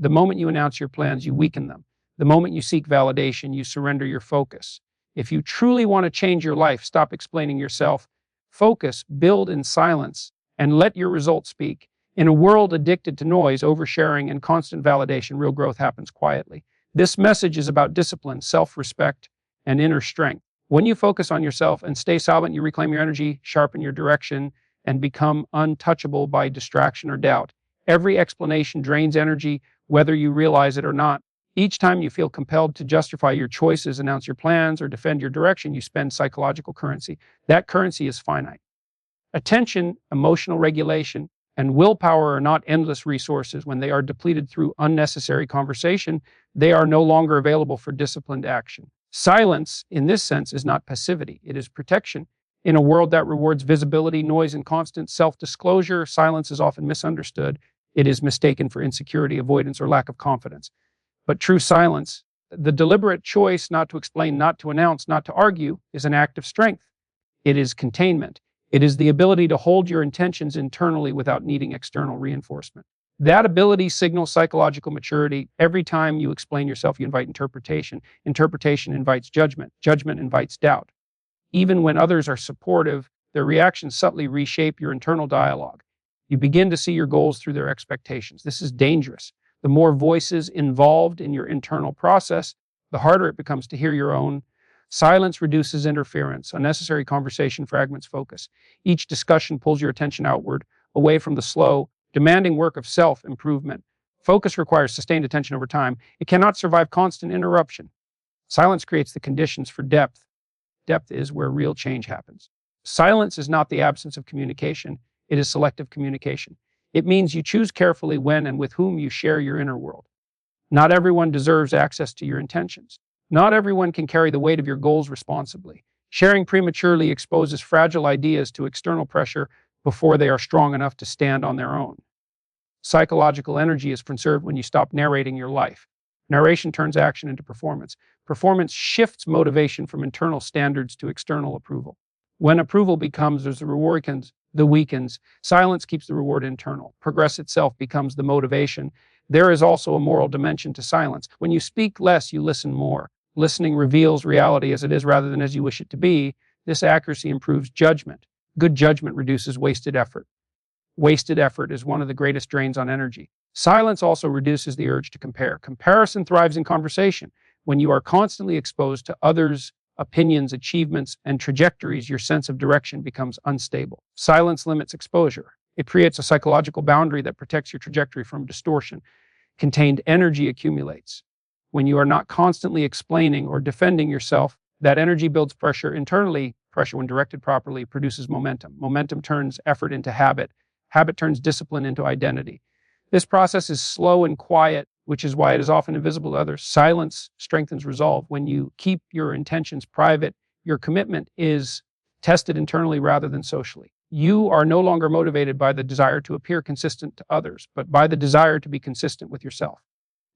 The moment you announce your plans, you weaken them. The moment you seek validation, you surrender your focus. If you truly want to change your life, stop explaining yourself. Focus, build in silence, and let your results speak. In a world addicted to noise, oversharing, and constant validation, real growth happens quietly. This message is about discipline, self-respect, and inner strength. When you focus on yourself and stay silent, you reclaim your energy, sharpen your direction, and become untouchable by distraction or doubt. Every explanation drains energy, whether you realize it or not. Each time you feel compelled to justify your choices, announce your plans, or defend your direction, you spend psychological currency. That currency is finite. Attention, emotional regulation, and willpower are not endless resources. When they are depleted through unnecessary conversation, they are no longer available for disciplined action. Silence, in this sense, is not passivity. It is protection. In a world that rewards visibility, noise, and constant self-disclosure, silence is often misunderstood. It is mistaken for insecurity, avoidance, or lack of confidence. But true silence, the deliberate choice not to explain, not to announce, not to argue, is an act of strength. It is containment. It is the ability to hold your intentions internally without needing external reinforcement. That ability signals psychological maturity. Every time you explain yourself, you invite interpretation. Interpretation invites judgment. Judgment invites doubt. Even when others are supportive, their reactions subtly reshape your internal dialogue. You begin to see your goals through their expectations. This is dangerous. The more voices involved in your internal process, the harder it becomes to hear your own. Silence reduces interference. Unnecessary conversation fragments focus. Each discussion pulls your attention outward, away from the slow, demanding work of self-improvement. Focus requires sustained attention over time. It cannot survive constant interruption. Silence creates the conditions for depth. Depth is where real change happens. Silence is not the absence of communication. It is selective communication. It means you choose carefully when and with whom you share your inner world. Not everyone deserves access to your intentions. Not everyone can carry the weight of your goals responsibly. Sharing prematurely exposes fragile ideas to external pressure before they are strong enough to stand on their own. Psychological energy is conserved when you stop narrating your life. Narration turns action into performance. Performance shifts motivation from internal standards to external approval. When approval becomes as the weakens, silence keeps the reward internal. Progress itself becomes the motivation. There is also a moral dimension to silence. When you speak less, you listen more. Listening reveals reality as it is rather than as you wish it to be. This accuracy improves judgment. Good judgment reduces wasted effort. Wasted effort is one of the greatest drains on energy. Silence also reduces the urge to compare. Comparison thrives in conversation. When you are constantly exposed to others' opinions, achievements, and trajectories, your sense of direction becomes unstable. Silence limits exposure. It creates a psychological boundary that protects your trajectory from distortion. Contained energy accumulates. When you are not constantly explaining or defending yourself, that energy builds pressure internally. Pressure, when directed properly, produces momentum. Momentum turns effort into habit. Habit turns discipline into identity. This process is slow and quiet, which is why it is often invisible to others. Silence strengthens resolve. When you keep your intentions private, your commitment is tested internally rather than socially. You are no longer motivated by the desire to appear consistent to others, but by the desire to be consistent with yourself.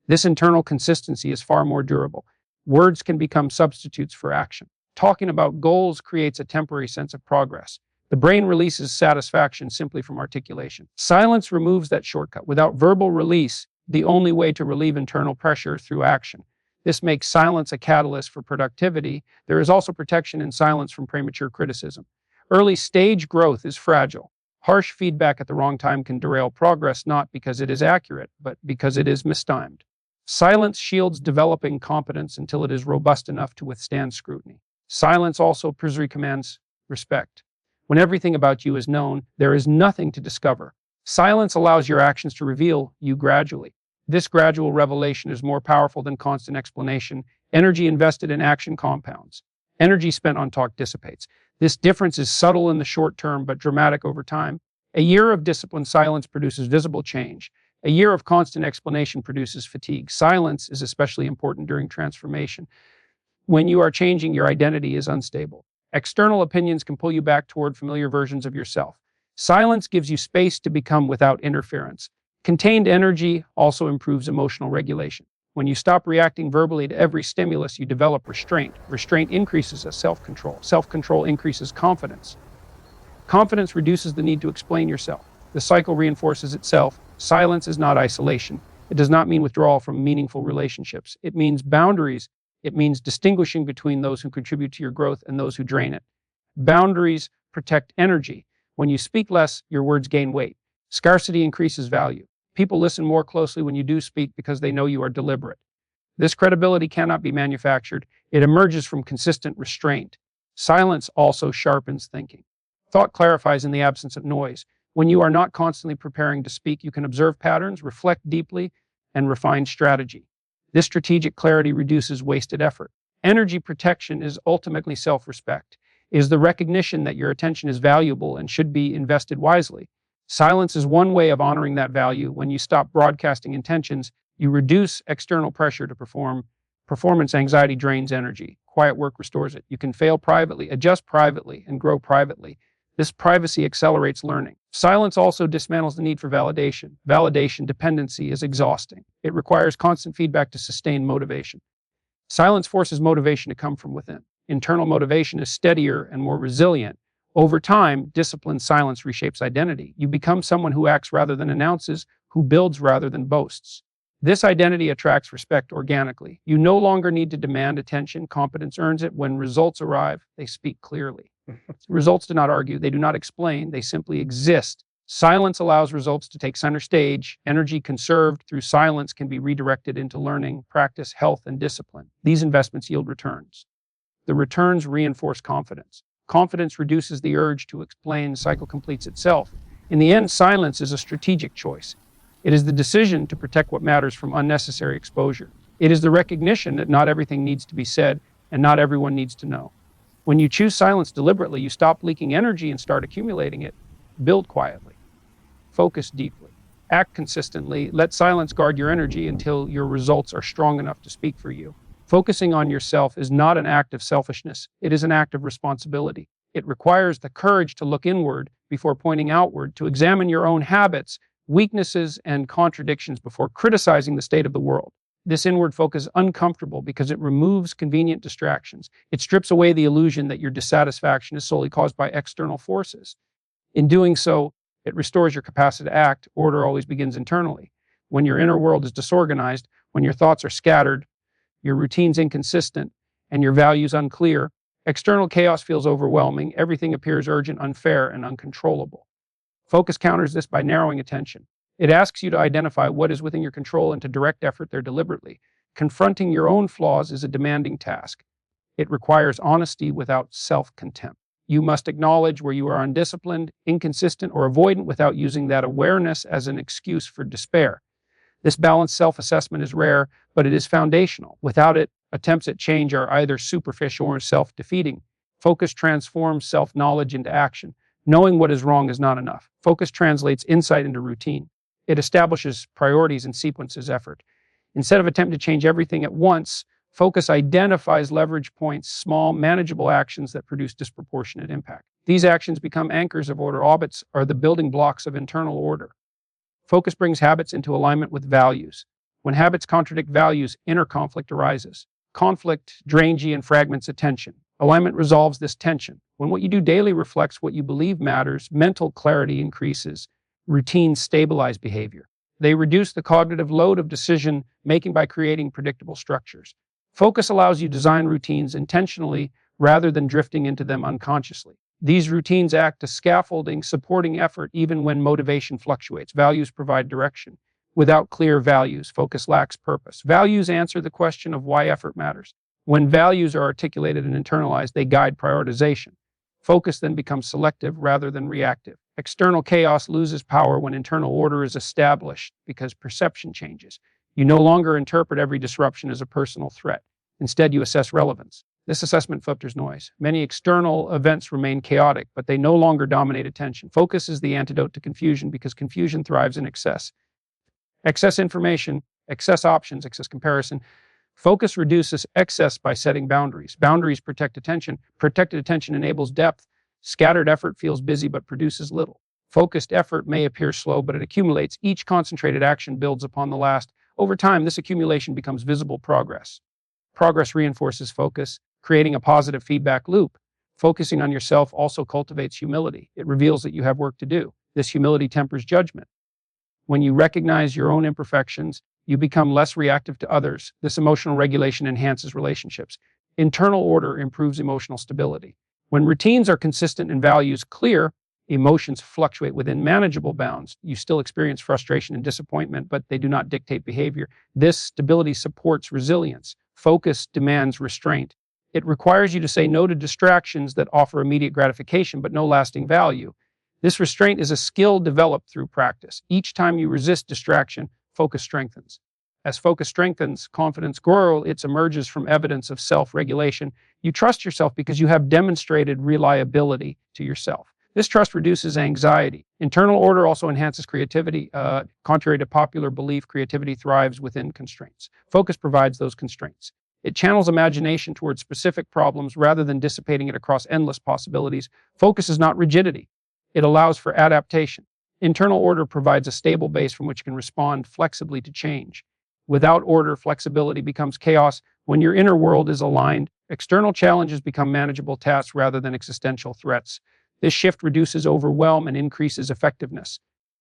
This internal consistency is far more durable. Words can become substitutes for action. Talking about goals creates a temporary sense of progress. The brain releases satisfaction simply from articulation. Silence removes that shortcut. Without verbal release, the only way to relieve internal pressure through action. This makes silence a catalyst for productivity. There is also protection in silence from premature criticism. Early stage growth is fragile. Harsh feedback at the wrong time can derail progress, not because it is accurate, but because it is mistimed. Silence shields developing competence until it is robust enough to withstand scrutiny. Silence also commands respect. When everything about you is known, there is nothing to discover. Silence allows your actions to reveal you gradually. This gradual revelation is more powerful than constant explanation. Energy invested in action compounds. Energy spent on talk dissipates. This difference is subtle in the short term, but dramatic over time. A year of disciplined silence produces visible change. A year of constant explanation produces fatigue. Silence is especially important during transformation. When you are changing, your identity is unstable. External opinions can pull you back toward familiar versions of yourself. Silence gives you space to become without interference. Contained energy also improves emotional regulation. When you stop reacting verbally to every stimulus, you develop restraint. Restraint increases self-control. Self-control increases confidence. Confidence reduces the need to explain yourself. The cycle reinforces itself. Silence is not isolation. It does not mean withdrawal from meaningful relationships. It means boundaries. It means distinguishing between those who contribute to your growth and those who drain it. Boundaries protect energy. When you speak less, your words gain weight. Scarcity increases value. People listen more closely when you do speak because they know you are deliberate. This credibility cannot be manufactured. It emerges from consistent restraint. Silence also sharpens thinking. Thought clarifies in the absence of noise. When you are not constantly preparing to speak, you can observe patterns, reflect deeply, and refine strategy. This strategic clarity reduces wasted effort. Energy protection is ultimately self-respect. It is the recognition that your attention is valuable and should be invested wisely. Silence is one way of honoring that value. When you stop broadcasting intentions, you reduce external pressure to perform. Performance anxiety drains energy. Quiet work restores it. You can fail privately, adjust privately, and grow privately. This privacy accelerates learning. Silence also dismantles the need for validation. Validation dependency is exhausting. It requires constant feedback to sustain motivation. Silence forces motivation to come from within. Internal motivation is steadier and more resilient. Over time, disciplined silence reshapes identity. You become someone who acts rather than announces, who builds rather than boasts. This identity attracts respect organically. You no longer need to demand attention. Competence earns it. When results arrive, they speak clearly. Results do not argue. They do not explain. They simply exist. Silence allows results to take center stage. Energy conserved through silence can be redirected into learning, practice, health, and discipline. These investments yield returns. The returns reinforce confidence. Confidence reduces the urge to explain. The cycle completes itself. In the end, silence is a strategic choice. It is the decision to protect what matters from unnecessary exposure. It is the recognition that not everything needs to be said and not everyone needs to know. When you choose silence deliberately, you stop leaking energy and start accumulating it. Build quietly. Focus deeply. Act consistently. Let silence guard your energy until your results are strong enough to speak for you. Focusing on yourself is not an act of selfishness. It is an act of responsibility. It requires the courage to look inward before pointing outward, to examine your own habits, weaknesses, and contradictions before criticizing the state of the world. This inward focus is uncomfortable because it removes convenient distractions. It strips away the illusion that your dissatisfaction is solely caused by external forces. In doing so, it restores your capacity to act. Order always begins internally. When your inner world is disorganized, when your thoughts are scattered, your routines inconsistent, and your values unclear, external chaos feels overwhelming. Everything appears urgent, unfair, and uncontrollable. Focus counters this by narrowing attention. It asks you to identify what is within your control and to direct effort there deliberately. Confronting your own flaws is a demanding task. It requires honesty without self-contempt. You must acknowledge where you are undisciplined, inconsistent, or avoidant without using that awareness as an excuse for despair. This balanced self-assessment is rare, but it is foundational. Without it, attempts at change are either superficial or self-defeating. Focus transforms self-knowledge into action. Knowing what is wrong is not enough. Focus translates insight into routine. It establishes priorities and sequences effort. Instead of attempting to change everything at once, focus identifies leverage points, small, manageable actions that produce disproportionate impact. These actions become anchors of order. Habits are the building blocks of internal order. Focus brings habits into alignment with values. When habits contradict values, inner conflict arises. Conflict drains you and fragments attention. Alignment resolves this tension. When what you do daily reflects what you believe matters, mental clarity increases. Routines stabilize behavior. They reduce the cognitive load of decision making by creating predictable structures. Focus allows you to design routines intentionally rather than drifting into them unconsciously. These routines act as scaffolding, supporting effort even when motivation fluctuates. Values provide direction. Without clear values, focus lacks purpose. Values answer the question of why effort matters. When values are articulated and internalized, they guide prioritization. Focus then becomes selective rather than reactive. External chaos loses power when internal order is established because perception changes. You no longer interpret every disruption as a personal threat. Instead, you assess relevance. This assessment filters noise. Many external events remain chaotic, but they no longer dominate attention. Focus is the antidote to confusion because confusion thrives in excess. Excess information, excess options, excess comparison. Focus reduces excess by setting boundaries. Boundaries protect attention. Protected attention enables depth. Scattered effort feels busy but produces little. Focused effort may appear slow, but it accumulates. Each concentrated action builds upon the last. Over time, this accumulation becomes visible progress. Progress reinforces focus, creating a positive feedback loop. Focusing on yourself also cultivates humility. It reveals that you have work to do. This humility tempers judgment. When you recognize your own imperfections, You become less reactive to others. This emotional regulation enhances relationships. Internal order improves emotional stability. When routines are consistent and values clear, emotions fluctuate within manageable bounds. You still experience frustration and disappointment, but they do not dictate behavior. This stability supports resilience. Focus demands restraint. It requires you to say no to distractions that offer immediate gratification but no lasting value. This restraint is a skill developed through practice. Each time you resist distraction, focus strengthens. As focus strengthens, confidence grows. It emerges from evidence of self-regulation. You trust yourself because you have demonstrated reliability to yourself. This trust reduces anxiety. Internal order also enhances creativity. Contrary to popular belief, creativity thrives within constraints. Focus provides those constraints. It channels imagination towards specific problems rather than dissipating it across endless possibilities. Focus is not rigidity. It allows for adaptation. Internal order provides a stable base from which you can respond flexibly to change. Without order, flexibility becomes chaos. When your inner world is aligned, external challenges become manageable tasks rather than existential threats. This shift reduces overwhelm and increases effectiveness.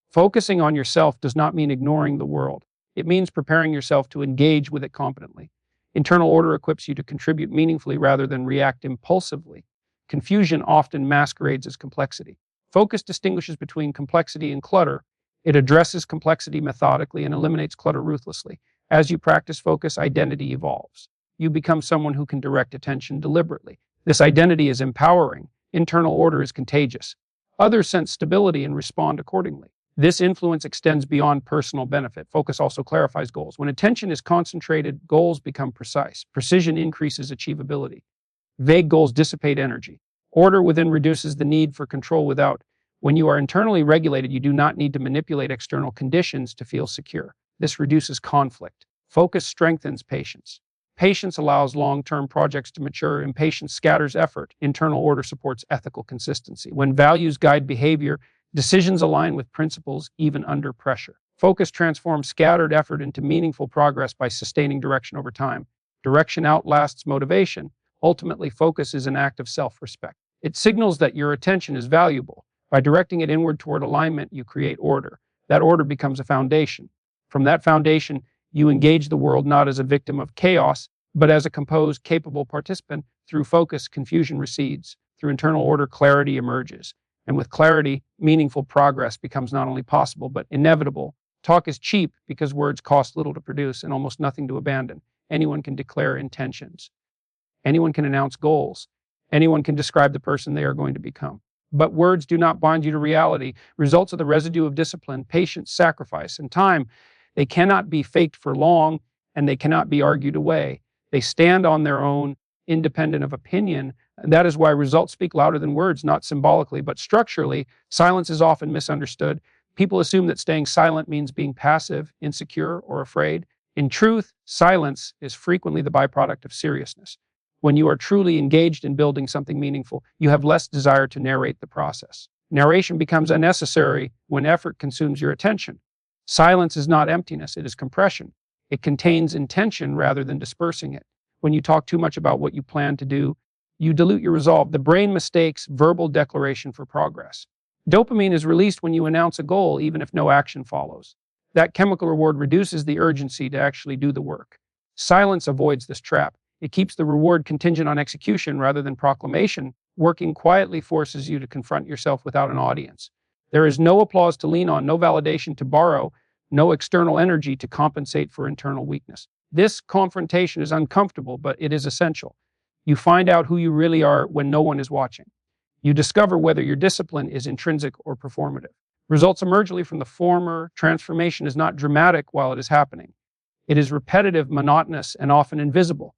Focusing on yourself does not mean ignoring the world. It means preparing yourself to engage with it competently. Internal order equips you to contribute meaningfully rather than react impulsively. Confusion often masquerades as complexity. Focus distinguishes between complexity and clutter. It addresses complexity methodically and eliminates clutter ruthlessly. As you practice focus, identity evolves. You become someone who can direct attention deliberately. This identity is empowering. Internal order is contagious. Others sense stability and respond accordingly. This influence extends beyond personal benefit. Focus also clarifies goals. When attention is concentrated, goals become precise. Precision increases achievability. Vague goals dissipate energy. Order within reduces the need for control without. When you are internally regulated, you do not need to manipulate external conditions to feel secure. This reduces conflict. Focus strengthens patience. Patience allows long-term projects to mature. Impatience scatters effort. Internal order supports ethical consistency. When values guide behavior, decisions align with principles even under pressure. Focus transforms scattered effort into meaningful progress by sustaining direction over time. Direction outlasts motivation. Ultimately, focus is an act of self-respect. It signals that your attention is valuable. By directing it inward toward alignment, you create order. That order becomes a foundation. From that foundation, you engage the world not as a victim of chaos, but as a composed, capable participant. Through focus, confusion recedes. Through internal order, clarity emerges. And with clarity, meaningful progress becomes not only possible, but inevitable. Talk is cheap because words cost little to produce and almost nothing to abandon. Anyone can declare intentions. Anyone can announce goals. Anyone can describe the person they are going to become. But words do not bind you to reality. Results are the residue of discipline, patience, sacrifice, and time. They cannot be faked for long, and they cannot be argued away. They stand on their own, independent of opinion. That is why results speak louder than words, not symbolically, but structurally. Silence is often misunderstood. People assume that staying silent means being passive, insecure, or afraid. In truth, silence is frequently the byproduct of seriousness. When you are truly engaged in building something meaningful, you have less desire to narrate the process. Narration becomes unnecessary when effort consumes your attention. Silence is not emptiness, it is compression. It contains intention rather than dispersing it. When you talk too much about what you plan to do, you dilute your resolve. The brain mistakes verbal declaration for progress. Dopamine is released when you announce a goal, even if no action follows. That chemical reward reduces the urgency to actually do the work. Silence avoids this trap. It keeps the reward contingent on execution rather than proclamation. Working quietly forces you to confront yourself without an audience. There is no applause to lean on, no validation to borrow, no external energy to compensate for internal weakness. This confrontation is uncomfortable, but it is essential. You find out who you really are when no one is watching. You discover whether your discipline is intrinsic or performative. Results emerge from the former. Transformation is not dramatic while it is happening. It is repetitive, monotonous, and often invisible.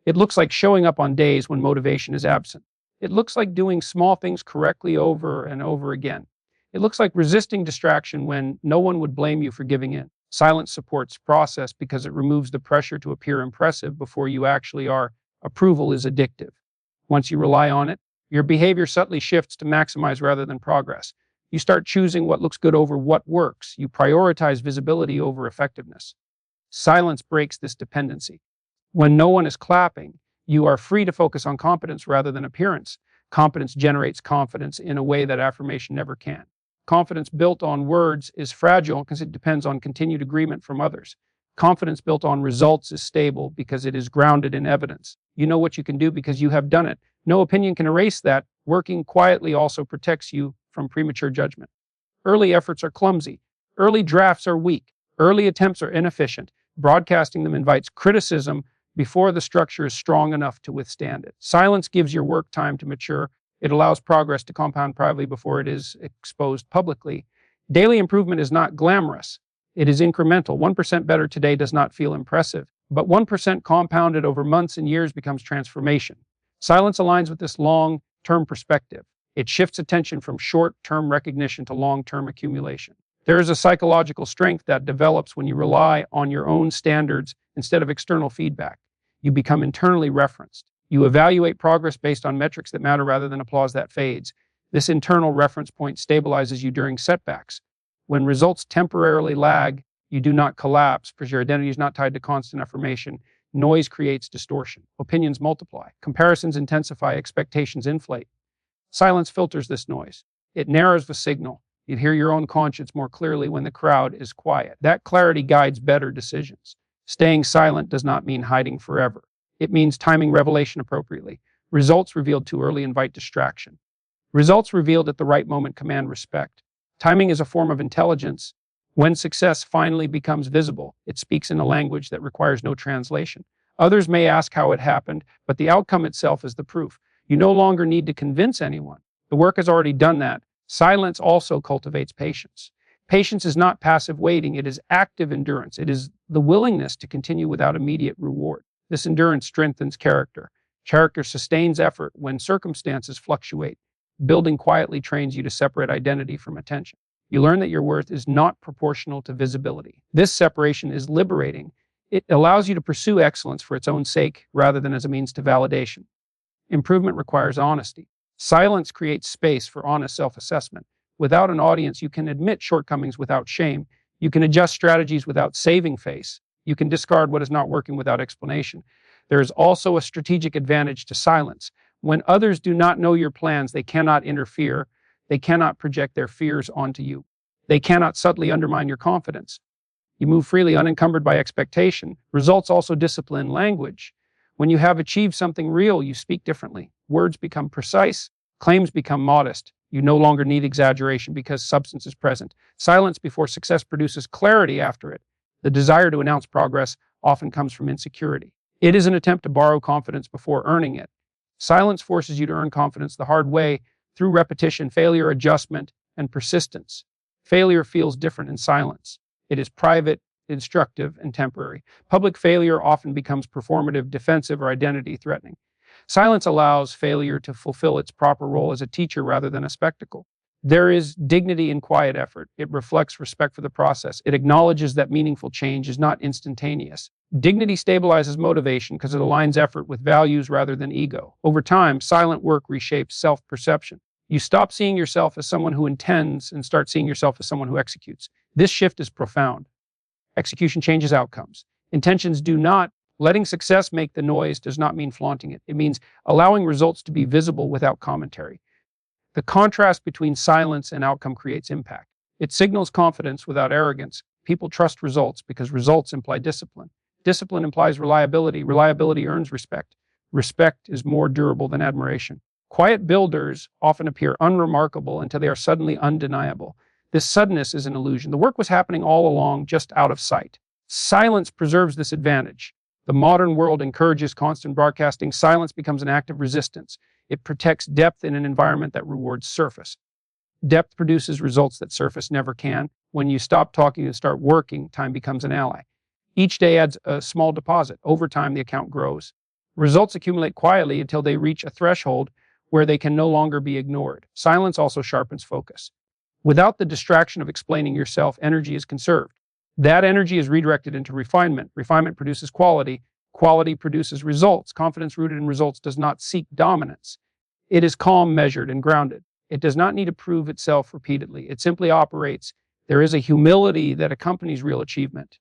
It looks like showing up on days when motivation is absent. It looks like doing small things correctly over and over again. It looks like resisting distraction when no one would blame you for giving in. Silence supports process because it removes the pressure to appear impressive before you actually are. Approval is addictive. Once you rely on it, your behavior subtly shifts to maximize rather than progress. You start choosing what looks good over what works. You prioritize visibility over effectiveness. Silence breaks this dependency. When no one is clapping, you are free to focus on competence rather than appearance. Competence generates confidence in a way that affirmation never can. Confidence built on words is fragile because it depends on continued agreement from others. Confidence built on results is stable because it is grounded in evidence. You know what you can do because you have done it. No opinion can erase that. Working quietly also protects you from premature judgment. Early efforts are clumsy. Early drafts are weak. Early attempts are inefficient. Broadcasting them invites criticism before the structure is strong enough to withstand it. Silence gives your work time to mature. It allows progress to compound privately before it is exposed publicly. Daily improvement is not glamorous. It is incremental. 1% better today does not feel impressive, but 1% compounded over months and years becomes transformation. Silence aligns with this long-term perspective. It shifts attention from short-term recognition to long-term accumulation. There is a psychological strength that develops when you rely on your own standards instead of external feedback. You become internally referenced. You evaluate progress based on metrics that matter rather than applause that fades. This internal reference point stabilizes you during setbacks. When results temporarily lag, you do not collapse because your identity is not tied to constant affirmation. Noise creates distortion. Opinions multiply. Comparisons intensify. Expectations inflate. Silence filters this noise. It narrows the signal. You hear your own conscience more clearly when the crowd is quiet. That clarity guides better decisions. Staying silent does not mean hiding forever. It means timing revelation appropriately. Results revealed too early invite distraction. Results revealed at the right moment command respect. Timing is a form of intelligence. When success finally becomes visible, it speaks in a language that requires no translation. Others may ask how it happened, but the outcome itself is the proof. You no longer need to convince anyone. The work has already done that. Silence also cultivates patience. Patience is not passive waiting. It is active endurance. It is the willingness to continue without immediate reward. This endurance strengthens character. Character sustains effort when circumstances fluctuate. Building quietly trains you to separate identity from attention. You learn that your worth is not proportional to visibility. This separation is liberating. It allows you to pursue excellence for its own sake rather than as a means to validation. Improvement requires honesty. Silence creates space for honest self-assessment. Without an audience, you can admit shortcomings without shame. You can adjust strategies without saving face. You can discard what is not working without explanation. There is also a strategic advantage to silence. When others do not know your plans, they cannot interfere. They cannot project their fears onto you. They cannot subtly undermine your confidence. You move freely, unencumbered by expectation. Results also discipline language. When you have achieved something real, you speak differently. Words become precise. Claims become modest. You no longer need exaggeration because substance is present. Silence before success produces clarity after it. The desire to announce progress often comes from insecurity. It is an attempt to borrow confidence before earning it. Silence forces you to earn confidence the hard way through repetition, failure, adjustment, and persistence. Failure feels different in silence. It is private, instructive, and temporary. Public failure often becomes performative, defensive, or identity-threatening. Silence allows failure to fulfill its proper role as a teacher rather than a spectacle. There is dignity in quiet effort. It reflects respect for the process. It acknowledges that meaningful change is not instantaneous. Dignity stabilizes motivation because it aligns effort with values rather than ego. Over time, silent work reshapes self-perception. You stop seeing yourself as someone who intends and start seeing yourself as someone who executes. This shift is profound. Execution changes outcomes. Intentions do not. Letting success make the noise does not mean flaunting it. It means allowing results to be visible without commentary. The contrast between silence and outcome creates impact. It signals confidence without arrogance. People trust results because results imply discipline. Discipline implies reliability. Reliability earns respect. Respect is more durable than admiration. Quiet builders often appear unremarkable until they are suddenly undeniable. This suddenness is an illusion. The work was happening all along, just out of sight. Silence preserves this advantage. The modern world encourages constant broadcasting. Silence becomes an act of resistance. It protects depth in an environment that rewards surface. Depth produces results that surface never can. When you stop talking and start working, time becomes an ally. Each day adds a small deposit. Over time, the account grows. Results accumulate quietly until they reach a threshold where they can no longer be ignored. Silence also sharpens focus. Without the distraction of explaining yourself, energy is conserved. That energy is redirected into refinement. Refinement produces quality. Quality produces results. Confidence rooted in results does not seek dominance. It is calm, measured, and grounded. It does not need to prove itself repeatedly. It simply operates. There is a humility that accompanies real achievement.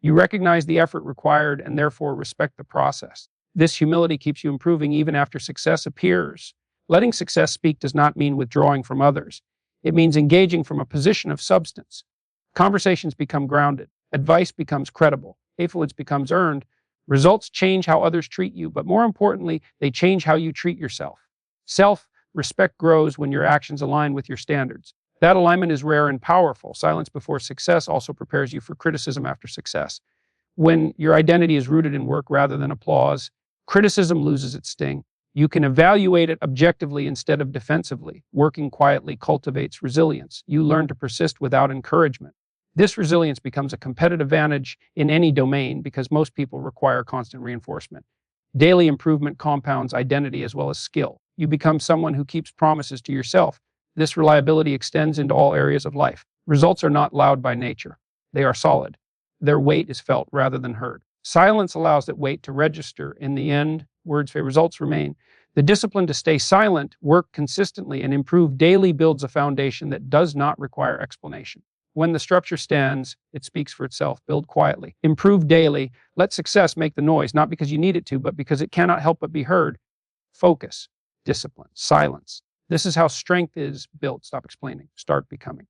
You recognize the effort required and therefore respect the process. This humility keeps you improving even after success appears. Letting success speak does not mean withdrawing from others. It means engaging from a position of substance. Conversations become grounded. Advice becomes credible. Influence becomes earned. Results change how others treat you, but more importantly, they change how you treat yourself. Self-respect grows when your actions align with your standards. That alignment is rare and powerful. Silence before success also prepares you for criticism after success. When your identity is rooted in work rather than applause, criticism loses its sting. You can evaluate it objectively instead of defensively. Working quietly cultivates resilience. You learn to persist without encouragement. This resilience becomes a competitive advantage in any domain because most people require constant reinforcement. Daily improvement compounds identity as well as skill. You become someone who keeps promises to yourself. This reliability extends into all areas of life. Results are not loud by nature. They are solid. Their weight is felt rather than heard. Silence allows that weight to register. In the end, words fade, results remain. The discipline to stay silent, work consistently, and improve daily builds a foundation that does not require explanation. When the structure stands, it speaks for itself. Build quietly. Improve daily. Let success make the noise, not because you need it to, but because it cannot help but be heard. Focus, discipline, silence. This is how strength is built. Stop explaining. Start becoming.